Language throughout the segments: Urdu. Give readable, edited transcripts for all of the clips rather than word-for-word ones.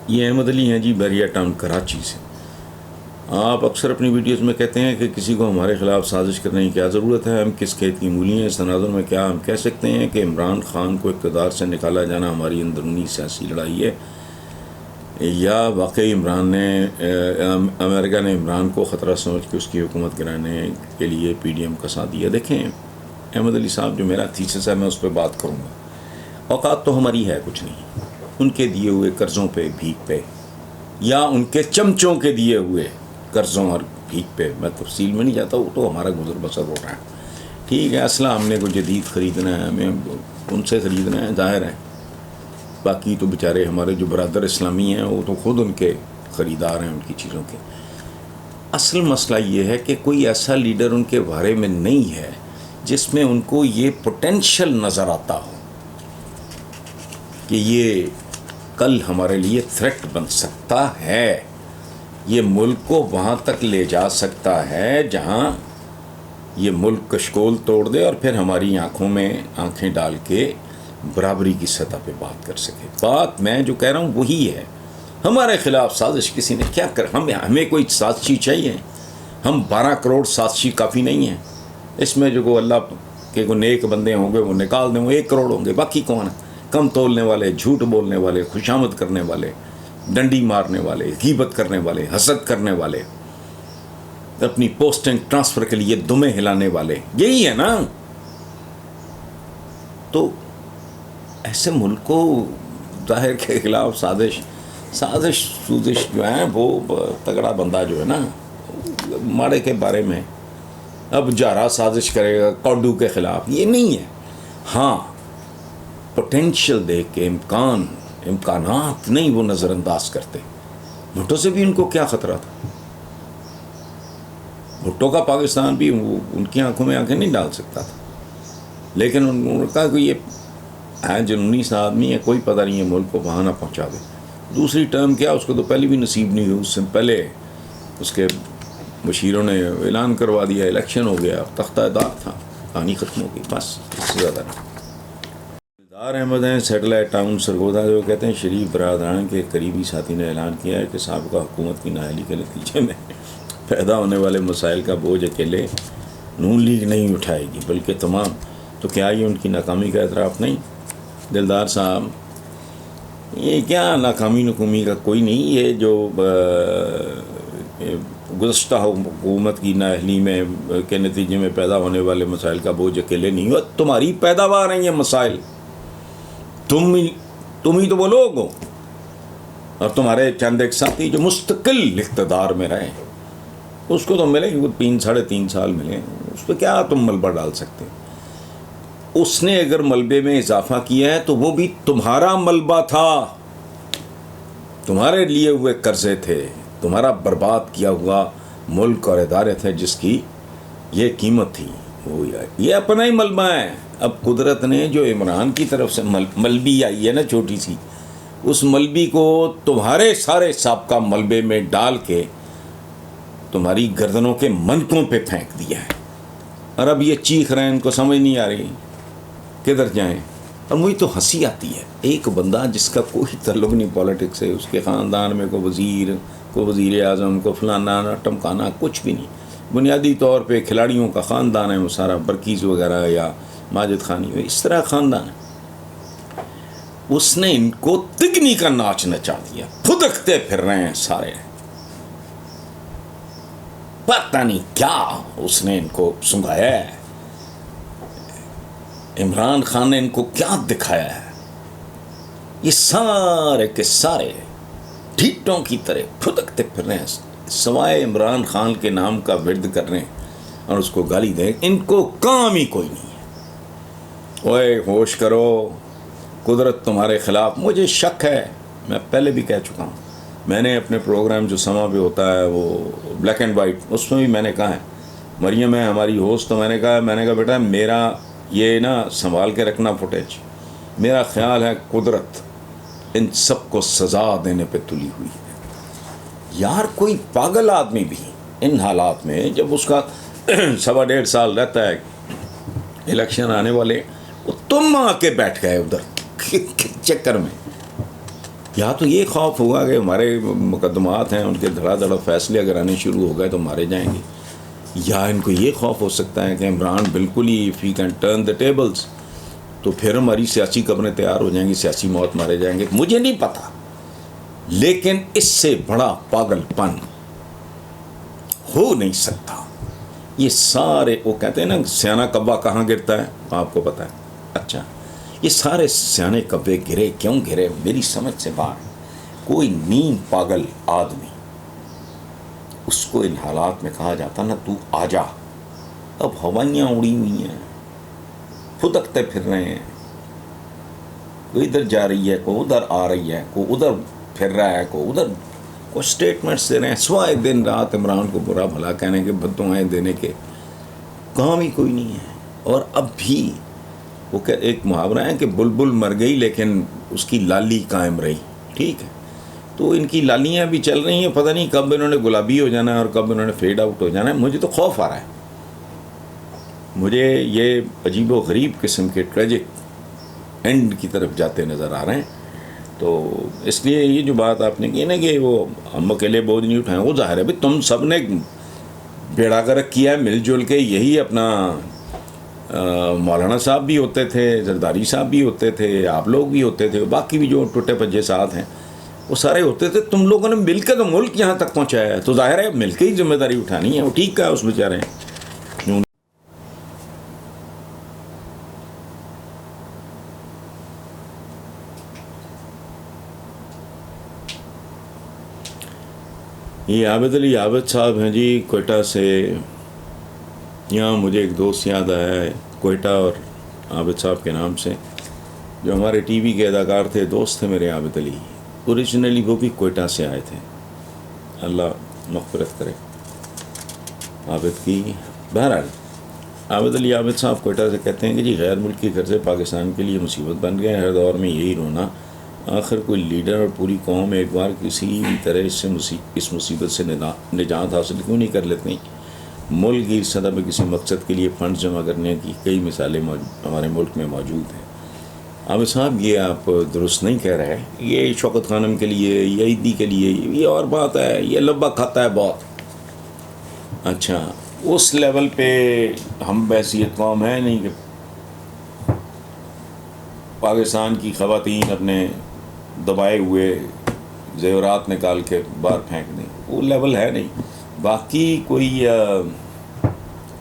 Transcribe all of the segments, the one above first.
یہ احمد علی ہیں جی، بیریا ٹاؤن کراچی سے۔ آپ اکثر اپنی ویڈیوز میں کہتے ہیں کہ کسی کو ہمارے خلاف سازش کرنے کی کیا ضرورت ہے، ہم کس کھیت کی مولی ہیں، اس تناظر میں کیا ہم کہہ سکتے ہیں کہ عمران خان کو اقتدار سے نکالا جانا ہماری اندرونی سیاسی لڑائی ہے، یا واقعی امریکہ نے عمران کو خطرہ سمجھ کے اس کی حکومت گرانے کے لیے پی ڈی ایم کا ساتھ دیا؟ دیکھیں احمد علی صاحب، جو میرا تھیسس ہے میں اس پہ بات کروں گا۔ اوقات تو ہماری ہے کچھ نہیں، ان کے دیے ہوئے قرضوں پہ بھیک پہ، یا ان کے چمچوں کے دیے ہوئے قرضوں اور بھیک پہ، میں تفصیل میں نہیں جاتا، وہ تو ہمارا گزر بسر ہو رہا ہے۔ ٹھیک ہے، اسلحہ ہم نے کوئی جدید خریدنا ہے، ہمیں ان سے خریدنا ہے، ظاہر ہے۔ باقی تو بیچارے ہمارے جو برادر اسلامی ہیں وہ تو خود ان کے خریدار ہیں ان کی چیزوں کے۔ اصل مسئلہ یہ ہے کہ کوئی ایسا لیڈر ان کے بارے میں نہیں ہے جس میں ان کو یہ پوٹینشیل نظر آتا ہو کہ یہ کل ہمارے لیے تھریٹ بن سکتا ہے، یہ ملک کو وہاں تک لے جا سکتا ہے جہاں یہ ملک کشکول توڑ دے اور پھر ہماری آنکھوں میں آنکھیں ڈال کے برابری کی سطح پہ بات کر سکے۔ بات میں جو کہہ رہا ہوں وہی ہے، ہمارے خلاف سازش کسی نے کیا کر، ہمیں کوئی سازشی چاہیے؟ ہم 12 کروڑ سازشی کافی نہیں ہیں، اس میں جو اللہ کے کو نیک بندے ہوں گے وہ نکال دیں، وہ 1 کروڑ ہوں گے، باقی کون ہے؟ کم تولنے والے، جھوٹ بولنے والے، خوشامد کرنے والے، ڈنڈی مارنے والے، غیبت کرنے والے، حسد کرنے والے، اپنی پوسٹنگ ٹرانسفر کے لیے دمیں ہلانے والے، یہی ہے نا۔ تو ایسے ملک کو ظاہر کے خلاف سازش سوزش جو ہے، وہ تگڑا بندہ جو ہے نا ماڑے کے بارے میں اب جارا سازش کرے گا کوڈو کے خلاف، یہ نہیں ہے۔ ہاں، پوٹینشیل دیکھ کے امکانات نہیں وہ نظر انداز کرتے۔ بھٹو سے بھی ان کو کیا خطرہ تھا؟ بھٹو کا پاکستان بھی ان کی آنکھوں میں آنکھیں نہیں ڈال سکتا تھا، لیکن انہوں نے کہا کہ یہ ہے جنونی سا آدمی ہے، کوئی پتہ نہیں ہے ملک کو وہاں نہ پہنچا دے۔ دوسری ٹرم کیا، اس کو تو پہلے بھی نصیب نہیں ہوئی، اس سے پہلے اس کے مشیروں نے اعلان کروا دیا، الیکشن ہو گیا، تختہ دار تھا، کہانی ختم ہو گئی، بس اس سے زیادہ نہیں۔ دلدار احمد ہیں، سیٹلائٹ ٹاؤن سرگودا، جو کہتے ہیں شریف برادران کے قریبی ساتھی نے اعلان کیا ہے کہ سابقہ حکومت کی نااہلی کے نتیجے میں پیدا ہونے والے مسائل کا بوجھ اکیلے نون لیگ نہیں اٹھائے گی بلکہ تمام۔ تو کیا یہ ان کی ناکامی کا اعتراف نہیں؟ دلدار صاحب، یہ کیا ناکامی نکومی کا کوئی نہیں، یہ جو گزشتہ حکومت کی نااہلی میں کے نتیجے میں پیدا ہونے والے مسائل کا بوجھ اکیلے نہیں ہوا، تمہاری پیداوار ہیں یہ مسائل، تم ہی تو وہ لوگ ہو، اور تمہارے چند ایک ساتھی جو مستقل اقتدار میں رہے، اس کو تو ملے وہ 3-3.5 سال ملے، اس پہ کیا تم ملبہ ڈال سکتے؟ اس نے اگر ملبے میں اضافہ کیا ہے تو وہ بھی تمہارا ملبہ تھا، تمہارے لیے ہوئے قرضے تھے، تمہارا برباد کیا ہوا ملک اور ادارے تھے جس کی یہ قیمت تھی، وہ یہ اپنا ہی ملبہ ہے۔ اب قدرت نے جو عمران کی طرف سے ملبی آئی ہے نا چھوٹی سی، اس ملبی کو تمہارے سارے سابقہ ملبے میں ڈال کے تمہاری گردنوں کے منکوں پہ پھینک دیا ہے، اور اب یہ چیخ رہے ہیں، ان کو سمجھ نہیں آ رہی کدھر جائیں۔ اور مجھے تو ہنسی آتی ہے، ایک بندہ جس کا کوئی تعلق نہیں پالیٹکس سے، اس کے خاندان میں کوئی وزیر اعظم کو فلانا ٹمکانا کچھ بھی نہیں، بنیادی طور پہ کھلاڑیوں کا خاندان ہے وہ سارا، برکیز وغیرہ یا ماجد خانی اس طرح خاندان ہے۔ اس نے ان کو تگنی کا ناچ نچا دیا، پھدکتے پھر رہے ہیں سارے، پتہ نہیں کیا اس نے ان کو سنگایا ہے، عمران خان نے ان کو کیا دکھایا ہے۔ یہ سارے کے سارے ڈھیٹوں کی طرح پھدکتے پھر رہے ہیں، سوائے عمران خان کے نام کا ورد کر رہے ہیں اور اس کو گالی دیں، ان کو کام ہی کوئی نہیں ہے۔ اوئے ہوش کرو، قدرت تمہارے خلاف۔ مجھے شک ہے، میں پہلے بھی کہہ چکا ہوں، میں نے اپنے پروگرام جو سما پہ ہوتا ہے وہ بلیک اینڈ وائٹ، اس میں بھی میں نے کہا ہے، مریم ہے ہماری ہوسٹ، تو میں نے کہا بیٹا میرا یہ نا سنبھال کے رکھنا فوٹیج، میرا خیال ہے قدرت ان سب کو سزا دینے پہ تلی ہوئی ہے۔ یار کوئی پاگل آدمی بھی ان حالات میں، جب اس کا 1.5 سال رہتا ہے الیکشن آنے والے، تم آ کے بیٹھ گئے ادھر چکر میں یا تو یہ خوف ہوگا کہ ہمارے مقدمات ہیں ان کے دھڑا دھڑا فیصلے اگر آنے شروع ہو گئے تو مارے جائیں گے، یا ان کو یہ خوف ہو سکتا ہے کہ عمران بالکل ہی if he can turn the tables تو پھر ہماری سیاسی قبریں تیار ہو جائیں گی، سیاسی موت مارے جائیں گے. مجھے نہیں پتا، لیکن اس سے بڑا پاگل پن ہو نہیں سکتا. یہ سارے وہ کہتے ہیں نا سیانہ کبا کہاں گرتا ہے آپ کو پتا ہے. اچھا یہ سارے سیانے کبے گرے کیوں گرے؟ میری سمجھ سے باہر. کوئی نیم پاگل آدمی، اس کو ان حالات میں کہا جاتا نا تو آ جا. اب ہوائیاں اڑی ہوئی ہیں، پھدکتے پھر رہے ہیں، کوئی ادھر جا رہی ہے، کوئی ادھر آ رہی ہے، کوئی ادھر پھر رہا ہے، کوئی ادھر، کوئی اسٹیٹمنٹس دے رہے ہیں سوائے دن رات عمران کو برا بھلا کہنے کے، بددعائیں دینے کے. کام ہی کوئی نہیں ہے. اور اب بھی وہ کہ ایک محاورہ ہے کہ بلبل مر گئی لیکن اس کی لالی قائم رہی. ٹھیک ہے، تو ان کی لالیاں بھی چل رہی ہیں، پتہ نہیں کب انہوں نے گلابی ہو جانا ہے اور کب انہوں نے فیڈ آؤٹ ہو جانا ہے. مجھے تو خوف آ رہا ہے، مجھے یہ عجیب و غریب قسم کے ٹریجک اینڈ کی طرف جاتے نظر آ رہے ہیں. تو اس لیے یہ جو بات آپ نے کی نا کہ وہ ہم اکیلے بوجھ نہیں اٹھائیں، وہ ظاہر ہے بھی تم سب نے بیڑا گرک کیا ہے مل جل کے. یہی اپنا مولانا صاحب بھی ہوتے تھے، زرداری صاحب بھی ہوتے تھے، آپ لوگ بھی ہوتے تھے، باقی بھی جو ٹوٹے پجے ساتھ ہیں وہ سارے ہوتے تھے. تم لوگوں نے مل کے تو ملک یہاں تک پہنچایا ہے، تو ظاہر ہے مل کے ہی ذمہ داری اٹھانی ہے. وہ ٹھیک کہا اس بیچارے ہیں. یہ عابد علی عابد صاحب ہیں جی کوئٹہ سے. یہاں مجھے ایک دوست یاد آیا ہے کوئٹہ اور عابد صاحب کے نام سے، جو ہمارے ٹی وی کے اداکار تھے، دوست تھے میرے عابد علی. اوریجنلی وہ بھی کوئٹہ سے آئے تھے، اللہ مغفرت کرے عابد کی. بہرحال عابد علی عابد صاحب کوئٹہ سے کہتے ہیں کہ جی غیر ملکی قرضے پاکستان کے لیے مصیبت بن گئے. ہر دور میں یہی رونا، آخر کوئی لیڈر اور پوری قوم ایک بار کسی بھی طرح اس مصیبت سے نجات حاصل کیوں نہیں کر لیتے. ملک کی سطح پہ کسی مقصد کے لیے فنڈ جمع کرنے کی کئی مثالیں ہمارے ملک میں موجود ہیں. عابد صاحب یہ آپ درست نہیں کہہ رہے. یہ شوکت خانم کے لیے یا عیدی کے لیے یہ اور بات ہے، یہ لبا کھاتا ہے بہت. اچھا اس لیول پہ ہم بحیثیت قوم ہے نہیں کہ پاکستان کی خواتین اپنے دبائے ہوئے زیورات نکال کے باہر پھینک دیں، وہ لیول ہے نہیں. باقی کوئی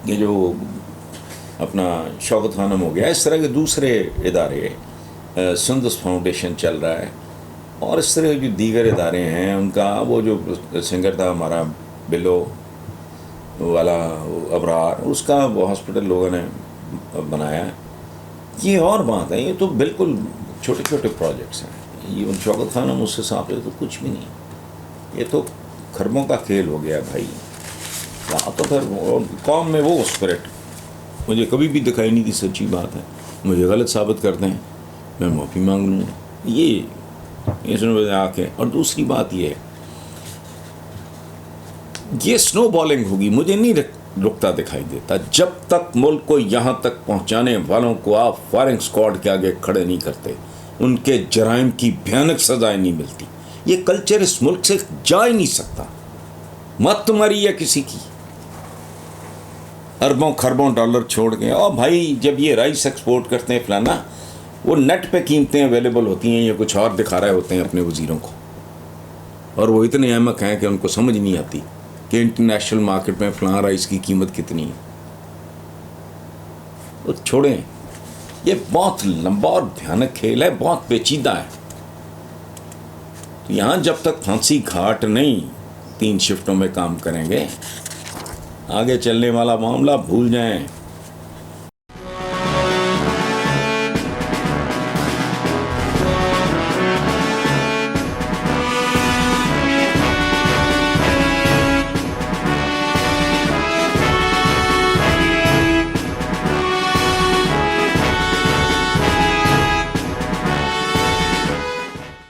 یہ جو اپنا شوکت خانم ہو گیا، اس طرح کے دوسرے ادارے، سندس فاؤنڈیشن چل رہا ہے، اور اس طرح جو دیگر ادارے ہیں ان کا، وہ جو سنگر تھا ہمارا بلو والا ابرار، اس کا وہ ہاسپٹل لوگوں نے بنایا. یہ اور بات ہے، یہ تو بالکل چھوٹے چھوٹے پروجیکٹس ہیں. یہ شوکت خانم اس حساب سے تو کچھ بھی نہیں، یہ تو خربوں کا کھیل ہو گیا بھائی. تو پھر قوم میں وہ اسپرٹ مجھے کبھی بھی دکھائی نہیں دی. سچی بات ہے، مجھے غلط ثابت کرتے ہیں میں معافی مانگ لوں. یہ سنو آ کے. اور دوسری بات یہ ہے، یہ سنو بالنگ ہوگی مجھے نہیں رکتا دکھائی دیتا جب تک ملک کو یہاں تک پہنچانے والوں کو آپ فائرنگ سکواڈ کے آگے کھڑے نہیں کرتے، ان کے جرائم کی بھیانک سزائیں نہیں ملتی. یہ کلچر اس ملک سے جا ہی نہیں سکتا. مت تمہاری ہے کسی کی اربوں خربوں ڈالر چھوڑ کے. اور بھائی جب یہ رائس ایکسپورٹ کرتے ہیں فلانا، وہ نیٹ پہ قیمتیں اویلیبل ہوتی ہیں، یہ کچھ اور دکھا رہے ہوتے ہیں اپنے وزیروں کو، اور وہ اتنے احمق ہیں کہ ان کو سمجھ نہیں آتی کہ انٹرنیشنل مارکیٹ میں فلاں رائس کی قیمت کتنی ہے. وہ چھوڑیں، یہ بہت لمبا اور بھیانک کھیل ہے، بہت پیچیدہ ہے. یہاں جب تک پھانسی گھاٹ نہیں 3 شفٹوں میں کام کریں گے، آگے چلنے والا معاملہ بھول جائیں.